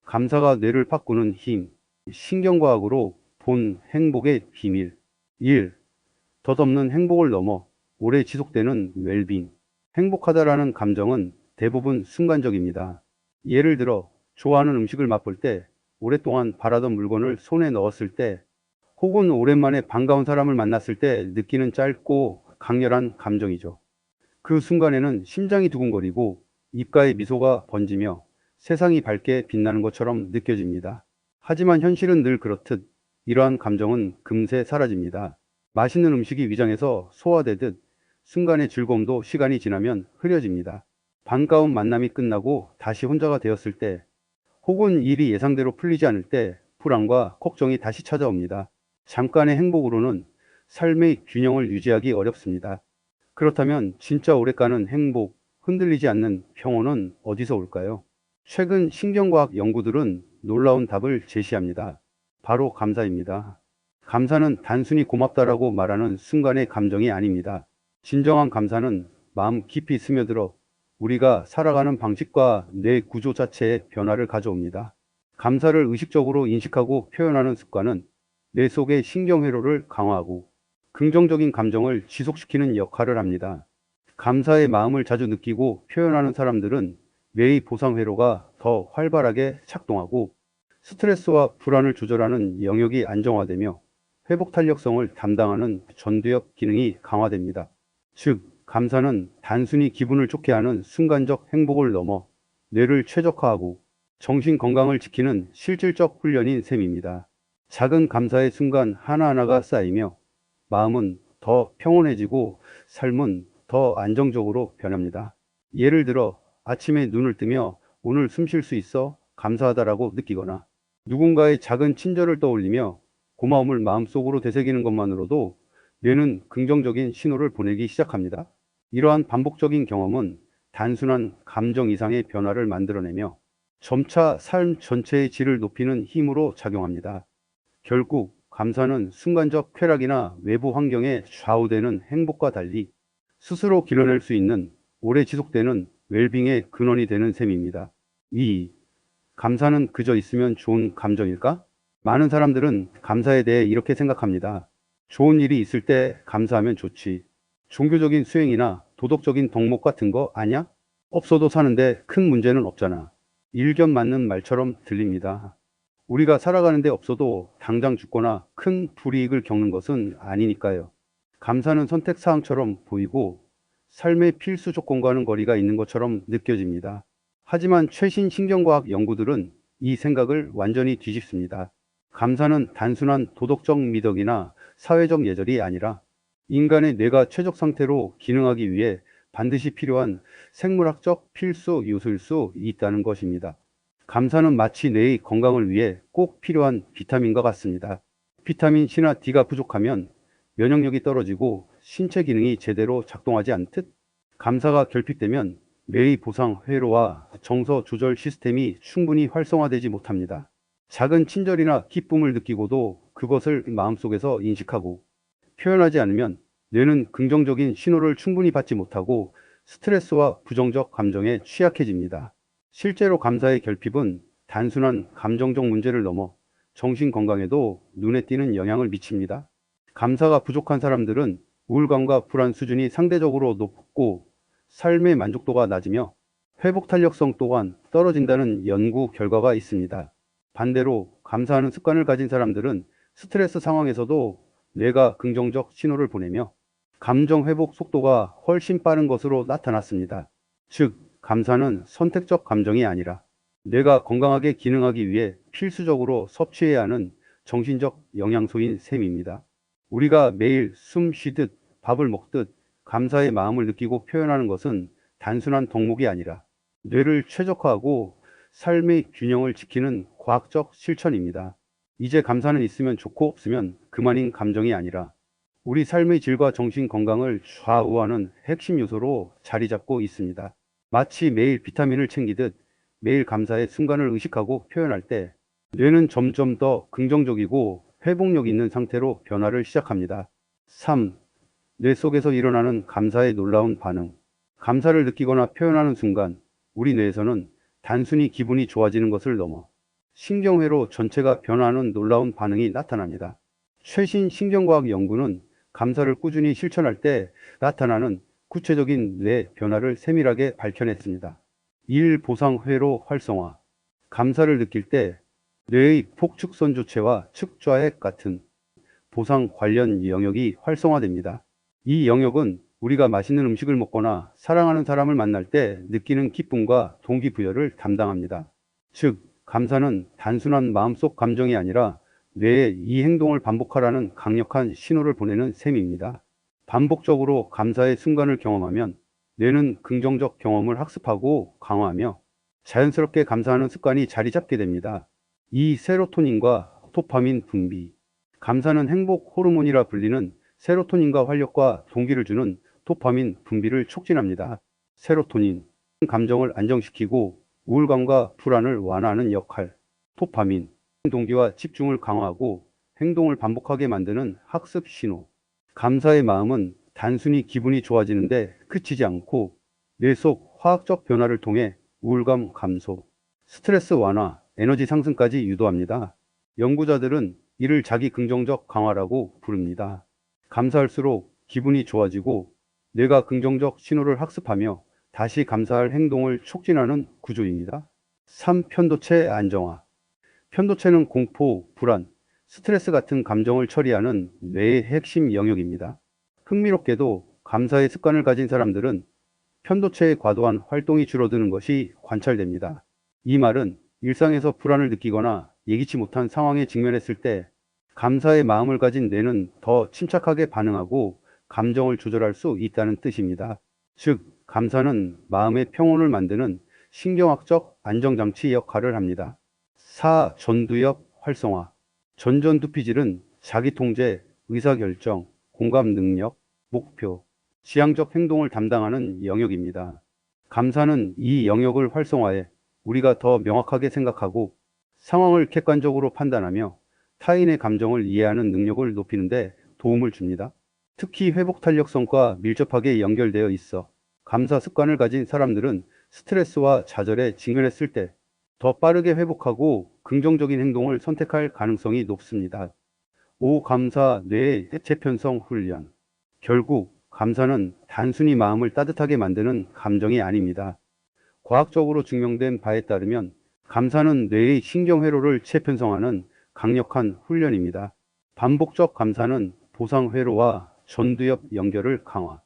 감사가 뇌를 바꾸는 힘. 신경과학으로 본 행복의 비밀. 1. 덧없는 행복을 넘어 오래 지속되는 웰빙. 행복하다라는 감정은 대부분 순간적입니다. 예를 들어 좋아하는 음식을 맛볼 때, 오랫동안 바라던 물건을 손에 넣었을 때, 혹은 오랜만에 반가운 사람을 만났을 때 느끼는 짧고 강렬한 감정이죠. 그 순간에는 심장이 두근거리고 입가에 미소가 번지며 세상이 밝게 빛나는 것처럼 느껴집니다. 하지만 현실은 늘 그렇듯 이러한 감정은 금세 사라집니다. 맛있는 음식이 위장에서 소화되듯 순간의 즐거움도 시간이 지나면 흐려집니다. 반가운 만남이 끝나고 다시 혼자가 되었을 때, 혹은 일이 예상대로 풀리지 않을 때 불안과 걱정이 다시 찾아옵니다. 잠깐의 행복으로는 삶의 균형을 유지하기 어렵습니다. 그렇다면 진짜 오래가는 행복, 흔들리지 않는 평온은 어디서 올까요? 최근 신경과학 연구들은 놀라운 답을 제시합니다. 바로 감사입니다. 감사는 단순히 고맙다라고 말하는 순간의 감정이 아닙니다. 진정한 감사는 마음 깊이 스며들어 우리가 살아가는 방식과 뇌 구조 자체에 변화를 가져옵니다. 감사를 의식적으로 인식하고 표현하는 습관은 뇌 속의 신경회로를 강화하고 긍정적인 감정을 지속시키는 역할을 합니다. 감사의 마음을 자주 느끼고 표현하는 사람들은 뇌의 보상회로가 더 활발하게 작동하고 스트레스와 불안을 조절하는 영역이 안정화되며 회복 탄력성을 담당하는 전두엽 기능이 강화됩니다. 즉, 감사는 단순히 기분을 좋게 하는 순간적 행복을 넘어 뇌를 최적화하고 정신 건강을 지키는 실질적 훈련인 셈입니다. 작은 감사의 순간 하나하나가 쌓이며 마음은 더 평온해지고 삶은 더 안정적으로 변합니다. 예를 들어 아침에 눈을 뜨며 오늘 숨 쉴 수 있어 감사하다라고 느끼거나, 누군가의 작은 친절을 떠올리며 고마움을 마음속으로 되새기는 것만으로도 뇌는 긍정적인 신호를 보내기 시작합니다. 이러한 반복적인 경험은 단순한 감정 이상의 변화를 만들어내며 점차 삶 전체의 질을 높이는 힘으로 작용합니다. 결국 감사는 순간적 쾌락이나 외부 환경에 좌우되는 행복과 달리 스스로 길러낼 수 있는 오래 지속되는 웰빙의 근원이 되는 셈입니다. 2. 감사는 그저 있으면 좋은 감정일까? 많은 사람들은 감사에 대해 이렇게 생각합니다. 좋은 일이 있을 때 감사하면 좋지. 종교적인 수행이나 도덕적인 덕목 같은 거 아냐? 없어도 사는데 큰 문제는 없잖아. 일견 맞는 말처럼 들립니다. 우리가 살아가는 데 없어도 당장 죽거나 큰 불이익을 겪는 것은 아니니까요. 감사는 선택사항처럼 보이고 삶의 필수 조건과는 거리가 있는 것처럼 느껴집니다. 하지만 최신 신경과학 연구들은 이 생각을 완전히 뒤집습니다. 감사는 단순한 도덕적 미덕이나 사회적 예절이 아니라 인간의 뇌가 최적 상태로 기능하기 위해 반드시 필요한 생물학적 필수 요소일 수 있다는 것입니다. 감사는 마치 뇌의 건강을 위해 꼭 필요한 비타민과 같습니다. 비타민 C나 D가 부족하면 면역력이 떨어지고 신체 기능이 제대로 작동하지 않듯, 감사가 결핍되면 뇌의 보상 회로와 정서 조절 시스템이 충분히 활성화되지 못합니다. 작은 친절이나 기쁨을 느끼고도 그것을 마음속에서 인식하고 표현하지 않으면 뇌는 긍정적인 신호를 충분히 받지 못하고 스트레스와 부정적 감정에 취약해집니다. 실제로 감사의 결핍은 단순한 감정적 문제를 넘어 정신 건강에도 눈에 띄는 영향을 미칩니다. 감사가 부족한 사람들은 우울감과 불안 수준이 상대적으로 높고 삶의 만족도가 낮으며 회복 탄력성 또한 떨어진다는 연구 결과가 있습니다. 반대로 감사하는 습관을 가진 사람들은 스트레스 상황에서도 뇌가 긍정적 신호를 보내며 감정 회복 속도가 훨씬 빠른 것으로 나타났습니다. 즉, 감사는 선택적 감정이 아니라 뇌가 건강하게 기능하기 위해 필수적으로 섭취해야 하는 정신적 영양소인 셈입니다. 우리가 매일 숨 쉬듯 밥을 먹듯 감사의 마음을 느끼고 표현하는 것은 단순한 덕목이 아니라 뇌를 최적화하고 삶의 균형을 지키는 과학적 실천입니다. 이제 감사는 있으면 좋고 없으면 그만인 감정이 아니라 우리 삶의 질과 정신 건강을 좌우하는 핵심 요소로 자리 잡고 있습니다. 마치 매일 비타민을 챙기듯 매일 감사의 순간을 의식하고 표현할 때 뇌는 점점 더 긍정적이고 회복력 있는 상태로 변화를 시작합니다. 3. 뇌 속에서 일어나는 감사의 놀라운 반응. 감사를 느끼거나 표현하는 순간 우리 뇌에서는 단순히 기분이 좋아지는 것을 넘어 신경회로 전체가 변화하는 놀라운 반응이 나타납니다. 최신 신경과학 연구는 감사를 꾸준히 실천할 때 나타나는 구체적인 뇌 변화를 세밀하게 밝혀냈습니다. 1. 보상회로 활성화. 감사를 느낄 때 뇌의 폭축선 주체와 측좌핵 같은 보상 관련 영역이 활성화됩니다. 이 영역은 우리가 맛있는 음식을 먹거나 사랑하는 사람을 만날 때 느끼는 기쁨과 동기부여를 담당합니다. 즉, 감사는 단순한 마음속 감정이 아니라 뇌에 이 행동을 반복하라는 강력한 신호를 보내는 셈입니다. 반복적으로 감사의 순간을 경험하면 뇌는 긍정적 경험을 학습하고 강화하며 자연스럽게 감사하는 습관이 자리 잡게 됩니다. 이 세로토닌과 도파민 분비. 감사는 행복 호르몬이라 불리는 세로토닌과 활력과 동기를 주는 도파민 분비를 촉진합니다. 세로토닌, 감정을 안정시키고 우울감과 불안을 완화하는 역할. 도파민, 동기와 집중을 강화하고 행동을 반복하게 만드는 학습 신호. 감사의 마음은 단순히 기분이 좋아지는데 그치지 않고 뇌 속 화학적 변화를 통해 우울감 감소, 스트레스 완화, 에너지 상승까지 유도합니다. 연구자들은 이를 자기 긍정적 강화라고 부릅니다. 감사할수록 기분이 좋아지고 뇌가 긍정적 신호를 학습하며 다시 감사할 행동을 촉진하는 구조입니다. 3. 편도체 안정화. 편도체는 공포, 불안, 스트레스 같은 감정을 처리하는 뇌의 핵심 영역입니다. 흥미롭게도 감사의 습관을 가진 사람들은 편도체의 과도한 활동이 줄어드는 것이 관찰됩니다. 이 말은 일상에서 불안을 느끼거나 예기치 못한 상황에 직면했을 때 감사의 마음을 가진 뇌는 더 침착하게 반응하고 감정을 조절할 수 있다는 뜻입니다. 즉, 감사는 마음의 평온을 만드는 신경학적 안정장치 역할을 합니다. 4. 전두엽 활성화. 전전두피질은 자기통제, 의사결정, 공감 능력, 목표, 지향적 행동을 담당하는 영역입니다. 감사는 이 영역을 활성화해 우리가 더 명확하게 생각하고 상황을 객관적으로 판단하며 타인의 감정을 이해하는 능력을 높이는 데 도움을 줍니다. 특히 회복 탄력성과 밀접하게 연결되어 있어 감사 습관을 가진 사람들은 스트레스와 좌절에 직면했을 때 더 빠르게 회복하고 긍정적인 행동을 선택할 가능성이 높습니다. 5. 감사 뇌의 재편성 훈련. 결국 감사는 단순히 마음을 따뜻하게 만드는 감정이 아닙니다. 과학적으로 증명된 바에 따르면 감사는 뇌의 신경회로를 재편성하는 강력한 훈련입니다. 반복적 감사는 보상회로와 전두엽 연결을 강화,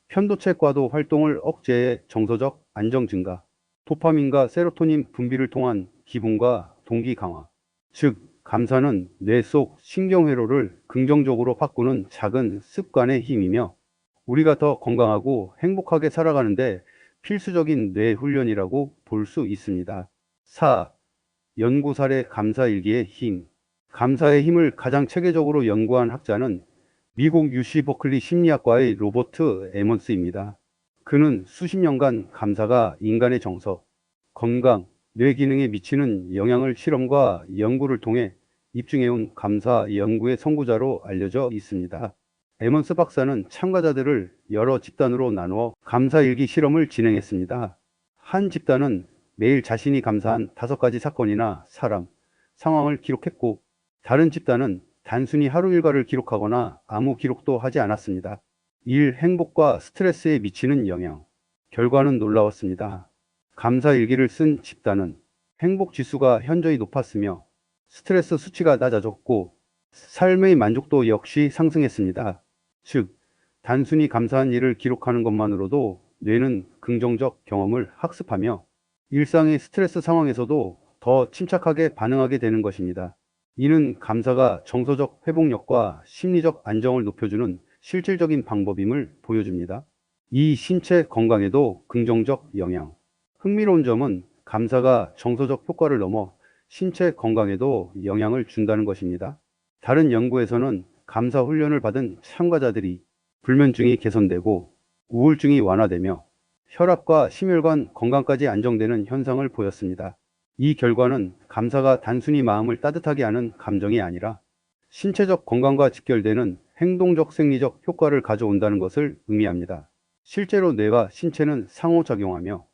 편도체 과도 활동을 억제해 정서적 안정 증가, 도파민과 세로토닌 분비를 통한 기분과 동기 강화. 즉, 감사는 뇌 속 신경회로를 긍정적으로 바꾸는 작은 습관의 힘이며 우리가 더 건강하고 행복하게 살아가는데 필수적인 뇌 훈련이라고 볼 수 있습니다. 4. 연구 사례 감사일기의 힘. 감사의 힘을 가장 체계적으로 연구한 학자는 미국 UC 버클리 심리학과의 로버트 에먼스입니다. 그는 수십 년간 감사가 인간의 정서, 건강, 뇌 기능에 미치는 영향을 실험과 연구를 통해 입증해온 감사 연구의 선구자로 알려져 있습니다. 에먼스 박사는 참가자들을 여러 집단으로 나누어 감사일기 실험을 진행했습니다. 한 집단은 매일 자신이 감사한 5가지 사건이나 사람, 상황을 기록했고, 다른 집단은 단순히 하루 일과를 기록하거나 아무 기록도 하지 않았습니다. 일 행복과 스트레스에 미치는 영향. 결과는 놀라웠습니다. 감사 일기를 쓴 집단은 행복 지수가 현저히 높았으며 스트레스 수치가 낮아졌고 삶의 만족도 역시 상승했습니다. 즉, 단순히 감사한 일을 기록하는 것만으로도 뇌는 긍정적 경험을 학습하며 일상의 스트레스 상황에서도 더 침착하게 반응하게 되는 것입니다. 이는 감사가 정서적 회복력과 심리적 안정을 높여주는 실질적인 방법임을 보여줍니다. 이 신체 건강에도 긍정적 영향. 흥미로운 점은 감사가 정서적 효과를 넘어 신체 건강에도 영향을 준다는 것입니다. 다른 연구에서는 감사 훈련을 받은 참가자들이 불면증이 개선되고 우울증이 완화되며 혈압과 심혈관 건강까지 안정되는 현상을 보였습니다. 이 결과는 감사가 단순히 마음을 따뜻하게 하는 감정이 아니라 신체적 건강과 직결되는 행동적 생리적 효과를 가져온다는 것을 의미합니다. 실제로 뇌와 신체는 상호작용하며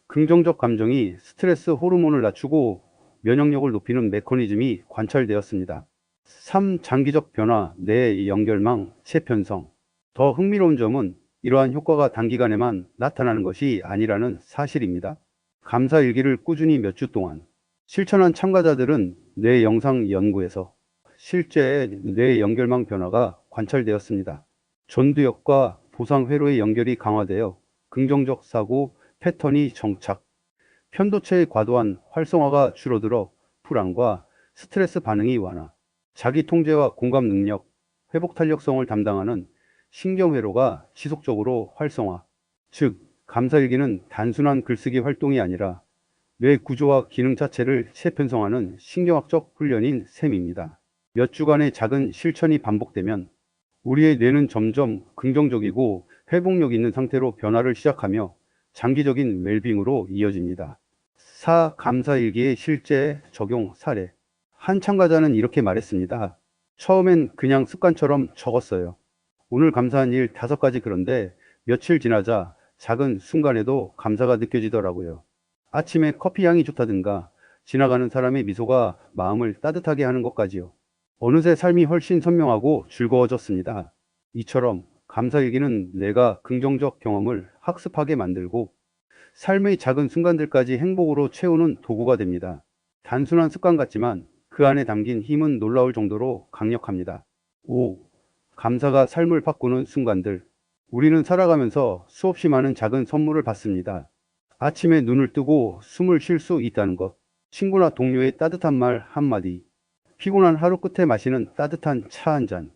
긍정적 감정이 스트레스 호르몬을 낮추고 면역력을 높이는 메커니즘이 관찰되었습니다. 3. 장기적 변화, 뇌 연결망, 체편성. 더 흥미로운 점은 이러한 효과가 단기간에만 나타나는 것이 아니라는 사실입니다. 감사 일기를 꾸준히 몇 주 동안 실천한 참가자들은 뇌 영상 연구에서 실제 뇌 연결망 변화가 관찰되었습니다. 전두엽과 보상 회로의 연결이 강화되어 긍정적 사고 패턴이 정착, 편도체의 과도한 활성화가 줄어들어 불안과 스트레스 반응이 완화, 자기 통제와 공감 능력, 회복 탄력성을 담당하는 신경회로가 지속적으로 활성화. 즉, 감사일기는 단순한 글쓰기 활동이 아니라 뇌 구조와 기능 자체를 재편성하는 신경학적 훈련인 셈입니다. 몇 주간의 작은 실천이 반복되면 우리의 뇌는 점점 긍정적이고 회복력 있는 상태로 변화를 시작하며 장기적인 웰빙으로 이어집니다. 4. 감사일기의 실제 적용 사례. 한 참가자는 이렇게 말했습니다. 처음엔 그냥 습관처럼 적었어요. 오늘 감사한 일 5가지. 그런데 며칠 지나자 작은 순간에도 감사가 느껴지더라고요. 아침에 커피 향이 좋다든가 지나가는 사람의 미소가 마음을 따뜻하게 하는 것까지요. 어느새 삶이 훨씬 선명하고 즐거워졌습니다. 이처럼 감사일기는 내가 긍정적 경험을 학습하게 만들고 삶의 작은 순간들까지 행복으로 채우는 도구가 됩니다. 단순한 습관 같지만 그 안에 담긴 힘은 놀라울 정도로 강력합니다. 5. 감사가 삶을 바꾸는 순간들. 우리는 살아가면서 수없이 많은 작은 선물을 받습니다. 아침에 눈을 뜨고 숨을 쉴 수 있다는 것, 친구나 동료의 따뜻한 말 한마디, 피곤한 하루 끝에 마시는 따뜻한 차 한 잔,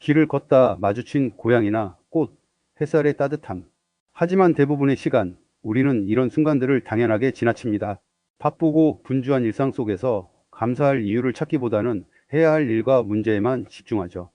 길을 걷다 마주친 고양이나 꽃, 햇살의 따뜻함. 하지만 대부분의 시간, 우리는 이런 순간들을 당연하게 지나칩니다. 바쁘고 분주한 일상 속에서 감사할 이유를 찾기보다는 해야 할 일과 문제에만 집중하죠.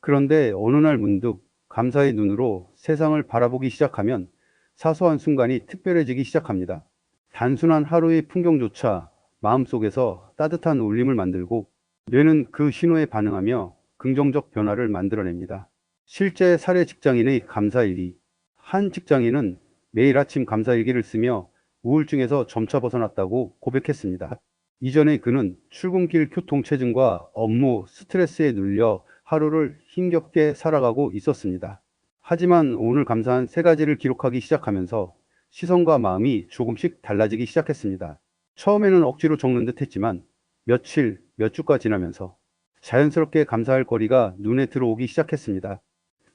그런데 어느 날 문득 감사의 눈으로 세상을 바라보기 시작하면 사소한 순간이 특별해지기 시작합니다. 단순한 하루의 풍경조차 마음속에서 따뜻한 울림을 만들고 뇌는 그 신호에 반응하며 긍정적 변화를 만들어냅니다. 실제 사례 직장인의 감사일기. 한 직장인은 매일 아침 감사일기를 쓰며 우울증에서 점차 벗어났다고 고백했습니다. 이전에 그는 출근길 교통체증과 업무 스트레스에 눌려 하루를 힘겹게 살아가고 있었습니다. 하지만 오늘 감사한 3가지를 기록하기 시작하면서 시선과 마음이 조금씩 달라지기 시작했습니다. 처음에는 억지로 적는 듯 했지만 며칠, 몇 주가 지나면서 자연스럽게 감사할 거리가 눈에 들어오기 시작했습니다.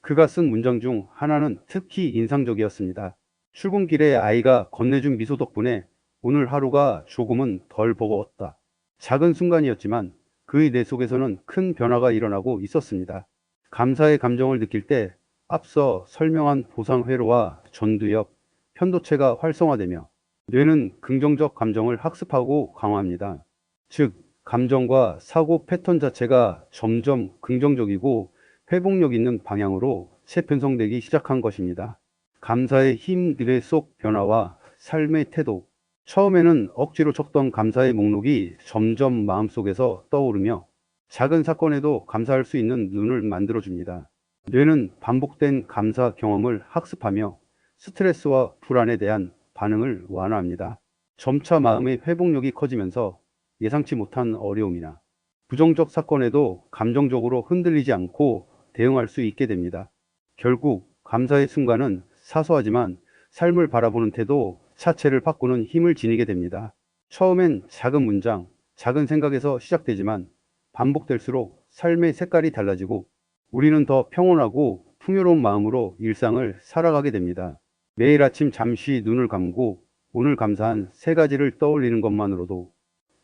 그가 쓴 문장 중 하나는 특히 인상적이었습니다. 출근길에 아이가 건네준 미소 덕분에 오늘 하루가 조금은 덜 버거웠다. 작은 순간이었지만 그의 뇌 속에서는 큰 변화가 일어나고 있었습니다. 감사의 감정을 느낄 때 앞서 설명한 보상 회로와 전두엽, 편도체가 활성화되며 뇌는 긍정적 감정을 학습하고 강화합니다. 즉, 감정과 사고 패턴 자체가 점점 긍정적이고 회복력 있는 방향으로 재편성되기 시작한 것입니다. 감사의 힘, 뇌 속 변화와 삶의 태도. 처음에는 억지로 적던 감사의 목록이 점점 마음속에서 떠오르며 작은 사건에도 감사할 수 있는 눈을 만들어줍니다. 뇌는 반복된 감사 경험을 학습하며 스트레스와 불안에 대한 반응을 완화합니다. 점차 마음의 회복력이 커지면서 예상치 못한 어려움이나 부정적 사건에도 감정적으로 흔들리지 않고 대응할 수 있게 됩니다. 결국 감사의 순간은 사소하지만 삶을 바라보는 태도 자체를 바꾸는 힘을 지니게 됩니다. 처음엔 작은 문장, 작은 생각에서 시작되지만 반복될수록 삶의 색깔이 달라지고 우리는 더 평온하고 풍요로운 마음으로 일상을 살아가게 됩니다. 매일 아침 잠시 눈을 감고 오늘 감사한 3가지를 떠올리는 것만으로도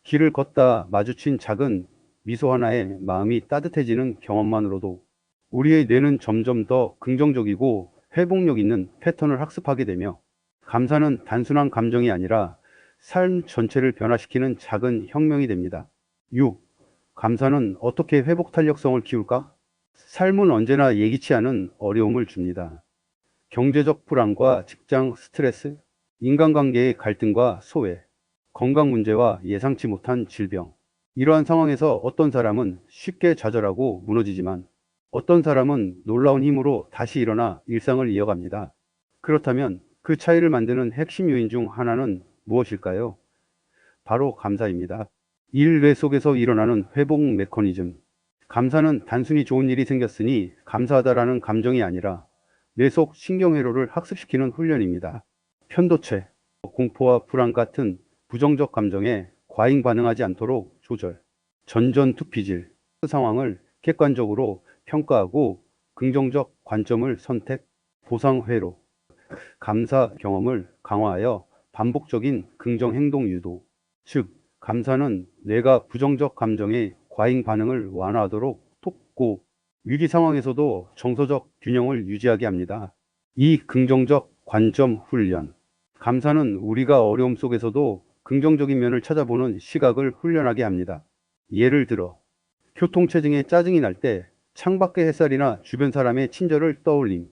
길을 걷다 마주친 작은 미소 하나에 마음이 따뜻해지는 경험만으로도 우리의 뇌는 점점 더 긍정적이고 회복력 있는 패턴을 학습하게 되며 감사는 단순한 감정이 아니라 삶 전체를 변화시키는 작은 혁명이 됩니다. 6. 감사는 어떻게 회복 탄력성을 키울까? 삶은 언제나 예기치 않은 어려움을 줍니다. 경제적 불안과 직장 스트레스, 인간관계의 갈등과 소외, 건강 문제와 예상치 못한 질병. 이러한 상황에서 어떤 사람은 쉽게 좌절하고 무너지지만 어떤 사람은 놀라운 힘으로 다시 일어나 일상을 이어갑니다. 그렇다면 그 차이를 만드는 핵심 요인 중 하나는 무엇일까요? 바로 감사입니다. 1. 뇌 속에서 일어나는 회복 메커니즘. 감사는 단순히 좋은 일이 생겼으니 감사하다라는 감정이 아니라 뇌 속 신경회로를 학습시키는 훈련입니다. 편도체, 공포와 불안 같은 부정적 감정에 과잉 반응하지 않도록 조절. 전전투피질. 상황을 객관적으로 평가하고 긍정적 관점을 선택. 보상회로. 감사 경험을 강화하여 반복적인 긍정 행동 유도. 즉, 감사는 뇌가 부정적 감정의 과잉 반응을 완화하도록 돕고 위기 상황에서도 정서적 균형을 유지하게 합니다. 이 긍정적 관점 훈련. 감사는 우리가 어려움 속에서도 긍정적인 면을 찾아보는 시각을 훈련하게 합니다. 예를 들어, 교통체증에 짜증이 날 때 창밖의 햇살이나 주변 사람의 친절을 떠올림.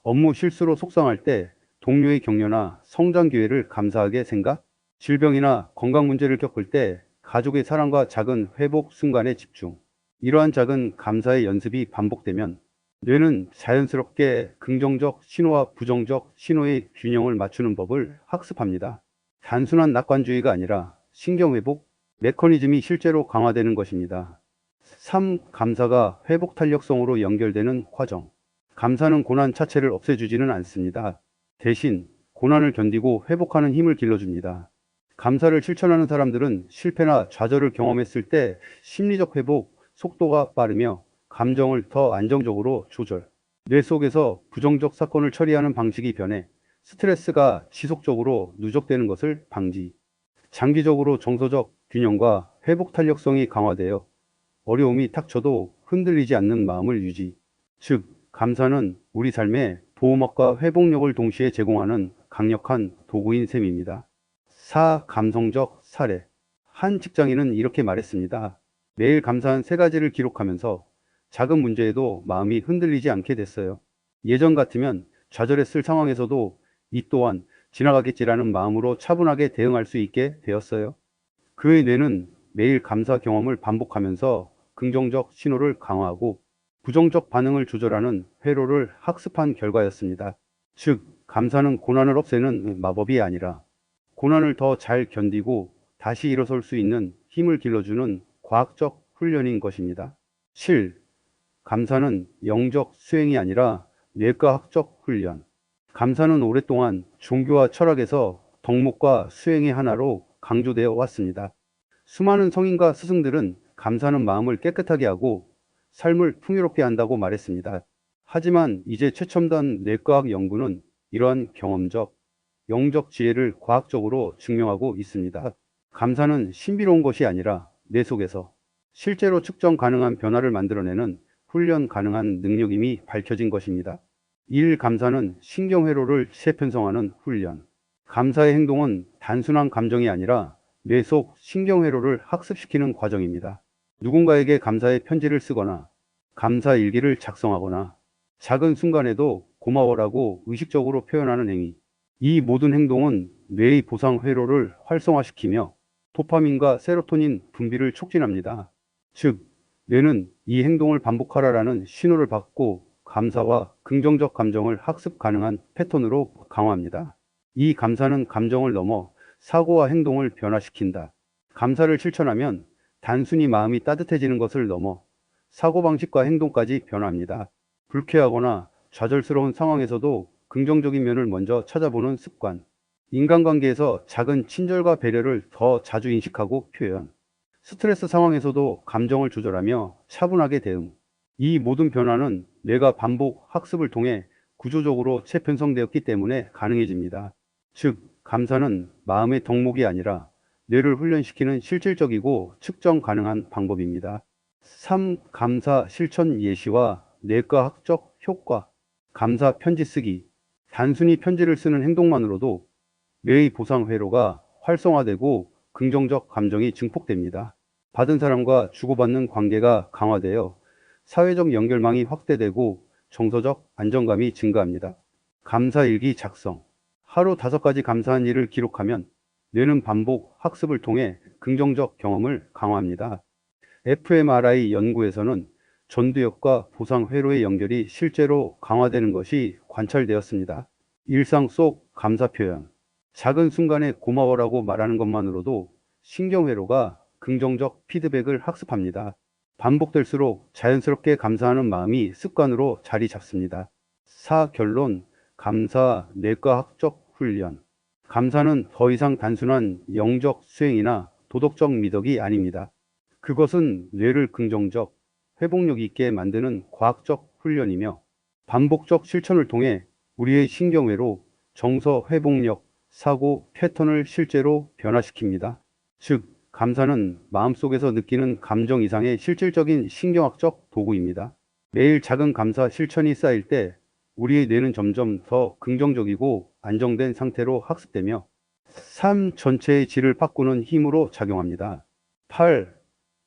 업무 실수로 속상할 때 동료의 격려나 성장 기회를 감사하게 생각. 질병이나 건강 문제를 겪을 때 가족의 사랑과 작은 회복 순간에 집중. 이러한 작은 감사의 연습이 반복되면 뇌는 자연스럽게 긍정적 신호와 부정적 신호의 균형을 맞추는 법을 학습합니다. 단순한 낙관주의가 아니라 신경회복 메커니즘이 실제로 강화되는 것입니다. 3. 감사가 회복 탄력성으로 연결되는 과정. 감사는 고난 자체를 없애주지는 않습니다. 대신 고난을 견디고 회복하는 힘을 길러줍니다. 감사를 실천하는 사람들은 실패나 좌절을 경험했을 때 심리적 회복 속도가 빠르며 감정을 더 안정적으로 조절. 뇌 속에서 부정적 사건을 처리하는 방식이 변해 스트레스가 지속적으로 누적되는 것을 방지. 장기적으로 정서적 균형과 회복 탄력성이 강화되어 어려움이 닥쳐도 흔들리지 않는 마음을 유지. 즉, 감사는 우리 삶에 보호막과 회복력을 동시에 제공하는 강력한 도구인 셈입니다. 4. 감성적 사례. 한 직장인은 이렇게 말했습니다. 매일 감사한 3가지를 기록하면서 작은 문제에도 마음이 흔들리지 않게 됐어요. 예전 같으면 좌절했을 상황에서도 이 또한 지나가겠지라는 마음으로 차분하게 대응할 수 있게 되었어요. 그의 뇌는 매일 감사 경험을 반복하면서 긍정적 신호를 강화하고 부정적 반응을 조절하는 회로를 학습한 결과였습니다. 즉, 감사는 고난을 없애는 마법이 아니라 고난을 더 잘 견디고 다시 일어설 수 있는 힘을 길러주는 과학적 훈련인 것입니다. 7. 감사는 영적 수행이 아니라 뇌과학적 훈련. 감사는 오랫동안 종교와 철학에서 덕목과 수행의 하나로 강조되어 왔습니다. 수많은 성인과 스승들은 감사는 마음을 깨끗하게 하고 삶을 풍요롭게 한다고 말했습니다. 하지만 이제 최첨단 뇌과학 연구는 이러한 경험적, 영적 지혜를 과학적으로 증명하고 있습니다. 감사는 신비로운 것이 아니라 뇌 속에서 실제로 측정 가능한 변화를 만들어내는 훈련 가능한 능력임이 밝혀진 것입니다. 1. 감사는 신경회로를 재편성하는 훈련. 감사의 행동은 단순한 감정이 아니라 뇌 속 신경회로를 학습시키는 과정입니다. 누군가에게 감사의 편지를 쓰거나 감사 일기를 작성하거나 작은 순간에도 고마워라고 의식적으로 표현하는 행위. 이 모든 행동은 뇌의 보상 회로를 활성화시키며 도파민과 세로토닌 분비를 촉진합니다. 즉, 뇌는 이 행동을 반복하라라는 신호를 받고 감사와 긍정적 감정을 학습 가능한 패턴으로 강화합니다. 이 감사는 감정을 넘어 사고와 행동을 변화시킨다. 감사를 실천하면 단순히 마음이 따뜻해지는 것을 넘어 사고방식과 행동까지 변화합니다. 불쾌하거나 좌절스러운 상황에서도 긍정적인 면을 먼저 찾아보는 습관. 인간관계에서 작은 친절과 배려를 더 자주 인식하고 표현. 스트레스 상황에서도 감정을 조절하며 차분하게 대응. 이 모든 변화는 뇌가 반복 학습을 통해 구조적으로 재편성되었기 때문에 가능해집니다. 즉, 감사는 마음의 덕목이 아니라 뇌를 훈련시키는 실질적이고 측정 가능한 방법입니다. 3. 감사 실천 예시와 뇌과학적 효과. 감사 편지 쓰기. 단순히 편지를 쓰는 행동만으로도 뇌의 보상 회로가 활성화되고 긍정적 감정이 증폭됩니다. 받은 사람과 주고받는 관계가 강화되어 사회적 연결망이 확대되고 정서적 안정감이 증가합니다. 감사 일기 작성. 하루 5가지 감사한 일을 기록하면 뇌는 반복 학습을 통해 긍정적 경험을 강화합니다. fMRI 연구에서는 전두엽과 보상 회로의 연결이 실제로 강화되는 것이 관찰되었습니다. 일상 속 감사 표현. 작은 순간에 고마워라고 말하는 것만으로도 신경회로가 긍정적 피드백을 학습합니다. 반복될수록 자연스럽게 감사하는 마음이 습관으로 자리 잡습니다. 4. 결론. 감사 뇌과학적 훈련. 감사는 더 이상 단순한 영적 수행이나 도덕적 미덕이 아닙니다. 그것은 뇌를 긍정적, 회복력 있게 만드는 과학적 훈련이며 반복적 실천을 통해 우리의 신경회로, 정서 회복력, 사고 패턴을 실제로 변화시킵니다. 즉, 감사는 마음속에서 느끼는 감정 이상의 실질적인 신경학적 도구입니다. 매일 작은 감사 실천이 쌓일 때 우리의 뇌는 점점 더 긍정적이고 안정된 상태로 학습되며 삶 전체의 질을 바꾸는 힘으로 작용합니다. 8.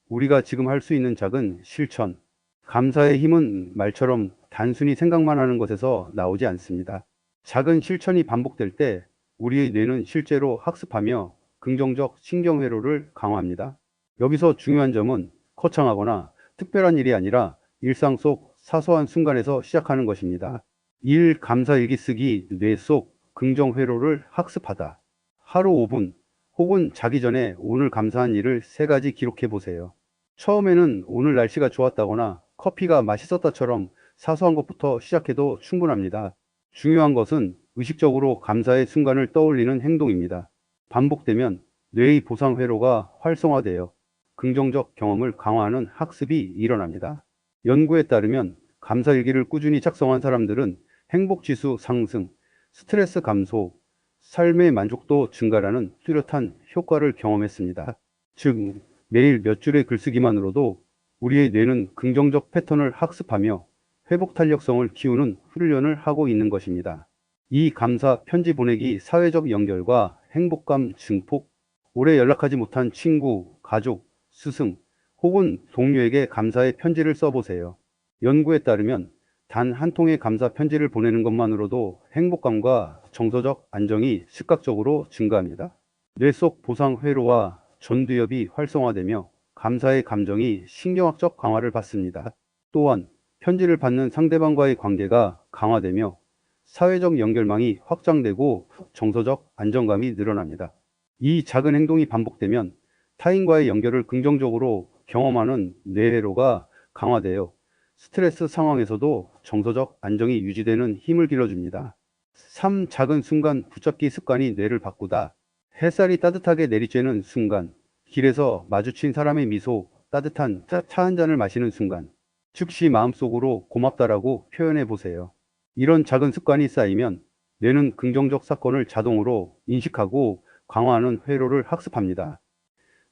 우리가 지금 할 수 있는 작은 실천. 감사의 힘은 말처럼 단순히 생각만 하는 것에서 나오지 않습니다. 작은 실천이 반복될 때 우리의 뇌는 실제로 학습하며 긍정적 신경회로를 강화합니다. 여기서 중요한 점은 거창하거나 특별한 일이 아니라 일상 속 사소한 순간에서 시작하는 것입니다. 1. 감사 일기 쓰기. 뇌 속 긍정 회로를 학습하다. 하루 5분 혹은 자기 전에 오늘 감사한 일을 3가지 기록해 보세요. 처음에는 오늘 날씨가 좋았다거나 커피가 맛있었다처럼 사소한 것부터 시작해도 충분합니다. 중요한 것은 의식적으로 감사의 순간을 떠올리는 행동입니다. 반복되면 뇌의 보상 회로가 활성화되어 긍정적 경험을 강화하는 학습이 일어납니다. 연구에 따르면 감사 일기를 꾸준히 작성한 사람들은 행복 지수 상승, 스트레스 감소, 삶의 만족도 증가라는 뚜렷한 효과를 경험했습니다. 즉, 매일 몇 줄의 글쓰기만으로도 우리의 뇌는 긍정적 패턴을 학습하며 회복 탄력성을 키우는 훈련을 하고 있는 것입니다. 이 감사 편지 보내기 사회적 연결과 행복감 증폭. 오래 연락하지 못한 친구, 가족, 스승 혹은 동료에게 감사의 편지를 써보세요. 연구에 따르면 단 한 통의 감사 편지를 보내는 것만으로도 행복감과 정서적 안정이 즉각적으로 증가합니다. 뇌 속 보상 회로와 전두엽이 활성화되며 감사의 감정이 신경학적 강화를 받습니다. 또한 편지를 받는 상대방과의 관계가 강화되며 사회적 연결망이 확장되고 정서적 안정감이 늘어납니다. 이 작은 행동이 반복되면 타인과의 연결을 긍정적으로 경험하는 뇌회로가 강화되어 스트레스 상황에서도 정서적 안정이 유지되는 힘을 길러줍니다. 3. 작은 순간 붙잡기 습관이 뇌를 바꾸다. 햇살이 따뜻하게 내리쬐는 순간, 길에서 마주친 사람의 미소, 따뜻한 차 한 잔을 마시는 순간, 즉시 마음속으로 고맙다라고 표현해 보세요. 이런 작은 습관이 쌓이면 뇌는 긍정적 사건을 자동으로 인식하고 강화하는 회로를 학습합니다.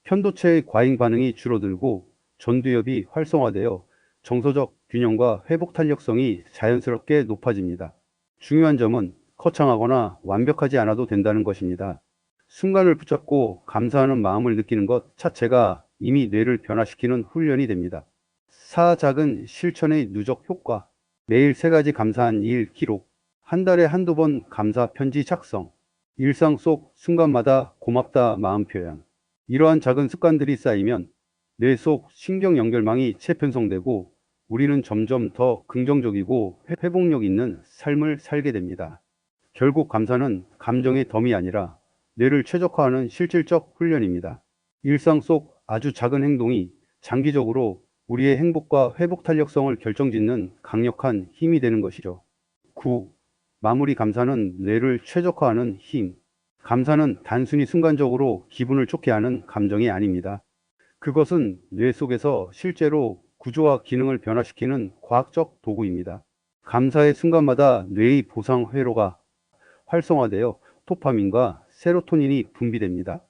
편도체의 과잉 반응이 줄어들고 전두엽이 활성화되어 정서적 균형과 회복 탄력성이 자연스럽게 높아집니다. 중요한 점은 거창하거나 완벽하지 않아도 된다는 것입니다. 순간을 붙잡고 감사하는 마음을 느끼는 것 자체가 이미 뇌를 변화시키는 훈련이 됩니다. 4. 작은 실천의 누적 효과. 매일 3가지 감사한 일 기록. 한 달에 한두 번 감사 편지 작성. 일상 속 순간마다 고맙다 마음 표현. 이러한 작은 습관들이 쌓이면 뇌 속 신경 연결망이 재편성되고 우리는 점점 더 긍정적이고 회복력 있는 삶을 살게 됩니다. 결국 감사는 감정의 덤이 아니라 뇌를 최적화하는 실질적 훈련입니다. 일상 속 아주 작은 행동이 장기적으로 우리의 행복과 회복 탄력성을 결정짓는 강력한 힘이 되는 것이죠. 9. 마무리. 감사는 뇌를 최적화하는 힘. 감사는 단순히 순간적으로 기분을 좋게 하는 감정이 아닙니다. 그것은 뇌 속에서 실제로 구조와 기능을 변화시키는 과학적 도구입니다. 감사의 순간마다 뇌의 보상 회로가 활성화되어 도파민과 세로토닌이 분비됩니다.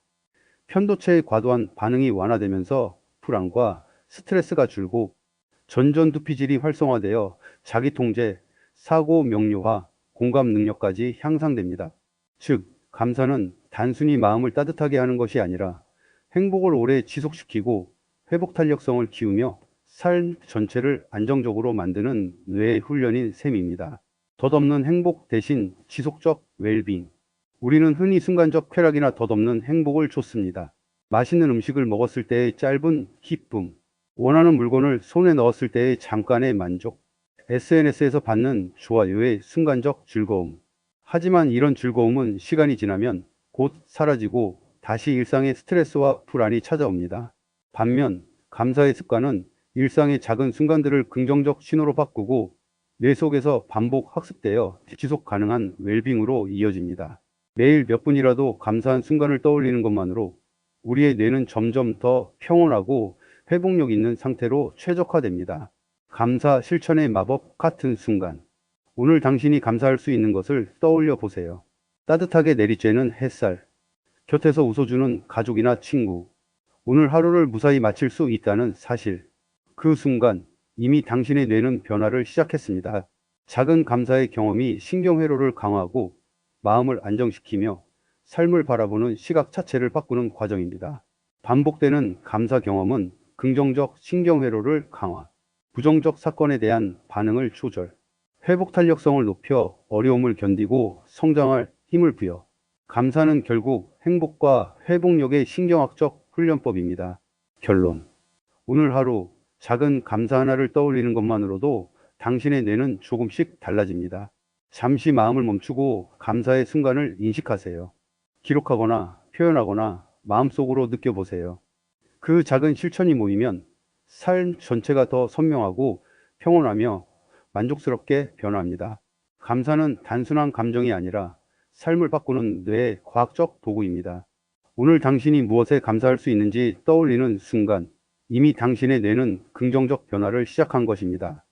편도체의 과도한 반응이 완화되면서 불안과 스트레스가 줄고 전전두피질이 활성화되어 자기 통제, 사고 명료화, 공감 능력까지 향상됩니다. 즉, 감사는 단순히 마음을 따뜻하게 하는 것이 아니라 행복을 오래 지속시키고 회복 탄력성을 키우며 삶 전체를 안정적으로 만드는 뇌 훈련인 셈입니다. 덧없는 행복 대신 지속적 웰빙. 우리는 흔히 순간적 쾌락이나 덧없는 행복을 좇습니다. 맛있는 음식을 먹었을 때의 짧은 기쁨, 원하는 물건을 손에 넣었을 때의 잠깐의 만족, SNS에서 받는 좋아요의 순간적 즐거움. 하지만 이런 즐거움은 시간이 지나면 곧 사라지고 다시 일상의 스트레스와 불안이 찾아옵니다. 반면 감사의 습관은 일상의 작은 순간들을 긍정적 신호로 바꾸고 뇌 속에서 반복 학습되어 지속 가능한 웰빙으로 이어집니다. 매일 몇 분이라도 감사한 순간을 떠올리는 것만으로 우리의 뇌는 점점 더 평온하고 회복력 있는 상태로 최적화됩니다. 감사 실천의 마법 같은 순간. 오늘 당신이 감사할 수 있는 것을 떠올려 보세요. 따뜻하게 내리쬐는 햇살, 곁에서 웃어주는 가족이나 친구, 오늘 하루를 무사히 마칠 수 있다는 사실. 그 순간 이미 당신의 뇌는 변화를 시작했습니다. 작은 감사의 경험이 신경회로를 강화하고 마음을 안정시키며 삶을 바라보는 시각 자체를 바꾸는 과정입니다. 반복되는 감사 경험은 긍정적 신경회로를 강화, 부정적 사건에 대한 반응을 조절, 회복 탄력성을 높여 어려움을 견디고 성장할 힘을 부여. 감사는 결국 행복과 회복력의 신경학적 훈련법입니다. 결론. 오늘 하루 작은 감사 하나를 떠올리는 것만으로도 당신의 뇌는 조금씩 달라집니다. 잠시 마음을 멈추고 감사의 순간을 인식하세요. 기록하거나 표현하거나 마음속으로 느껴보세요. 그 작은 실천이 모이면 삶 전체가 더 선명하고 평온하며 만족스럽게 변화합니다. 감사는 단순한 감정이 아니라 삶을 바꾸는 뇌의 과학적 도구입니다. 오늘 당신이 무엇에 감사할 수 있는지 떠올리는 순간 이미 당신의 뇌는 긍정적 변화를 시작한 것입니다.